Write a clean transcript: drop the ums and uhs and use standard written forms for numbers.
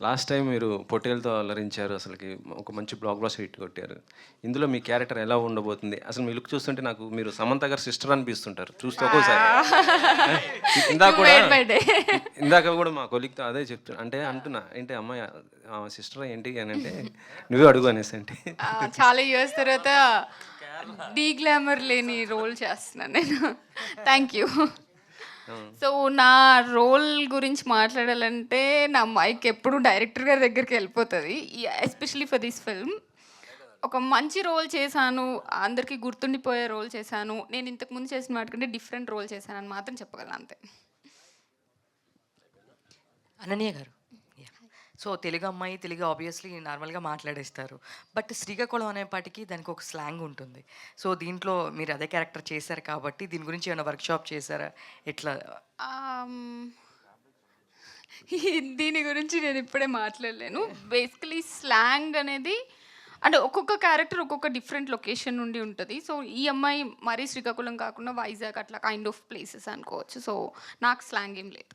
Last time మీరు పొట్టేలతో అలరించారు. అసలుకి ఒక మంచి బ్లాక్ బస్టర్ హిట్ కొట్టారు. ఇందులో మీ క్యారెక్టర్ ఎలా ఉండబోతుంది? అసలు మీ లుక్ చూస్తుంటే నాకు మీరు సమంత గారి సిస్టర్ అనిపిస్తుంటారు చూస్తే ఒక్కోసారి. ఇందాక కూడా ఇందాక కూడా మా కొలీగ్‌తో అదే చెప్తున్నా. అంటే అంటున్నా ఏంటి అమ్మాయి సిస్టర్ ఏంటి అని అంటే నువ్వే అడుగు అనేసి అంటే చాలా ఇయర్స్ తర్వాత డీ గ్లామర్ లేని రోల్ చేస్తున్నాను నేను. Thank you. సో నా రోల్ గురించి మాట్లాడాలంటే నా మైక్ ఎప్పుడు డైరెక్టర్ గారి దగ్గరికి వెళ్ళిపోతుంది, ఎస్పెషలీ ఫర్ దిస్ ఫిల్మ్. ఒక మంచి రోల్ చేశాను, అందరికీ గుర్తుండిపోయే రోల్ చేశాను, నేను ఇంతకుముందు చేసిన వాటికంటే డిఫరెంట్ రోల్ చేశాను అని మాత్రం చెప్పగలను అంతే. అనన్య గారు, సో తెలుగు అమ్మాయి, తెలుగు ఆబ్వియస్లీ నార్మల్గా మాట్లాడేస్తారు. బట్ శ్రీకాకుళం అనేపాటికి దానికి ఒక స్లాంగ్ ఉంటుంది. సో దీంట్లో మీరు అదే క్యారెక్టర్ చేశారు కాబట్టి దీని గురించి ఏమైనా వర్క్షాప్ చేశారా? ఎట్లా? దీని గురించి నేను ఇప్పుడే మాట్లాడలేను. బేసికలీ స్లాంగ్ అనేది అంటే ఒక్కొక్క క్యారెక్టర్ ఒక్కొక్క డిఫరెంట్ లొకేషన్ నుండి ఉంటుంది. సో ఈ అమ్మాయి మరీ శ్రీకాకుళం కాకుండా వైజాగ్ అట్లా కైండ్ ఆఫ్ ప్లేసెస్ అనుకోవచ్చు. సో నాకు స్లాంగ్ ఏం లేదు.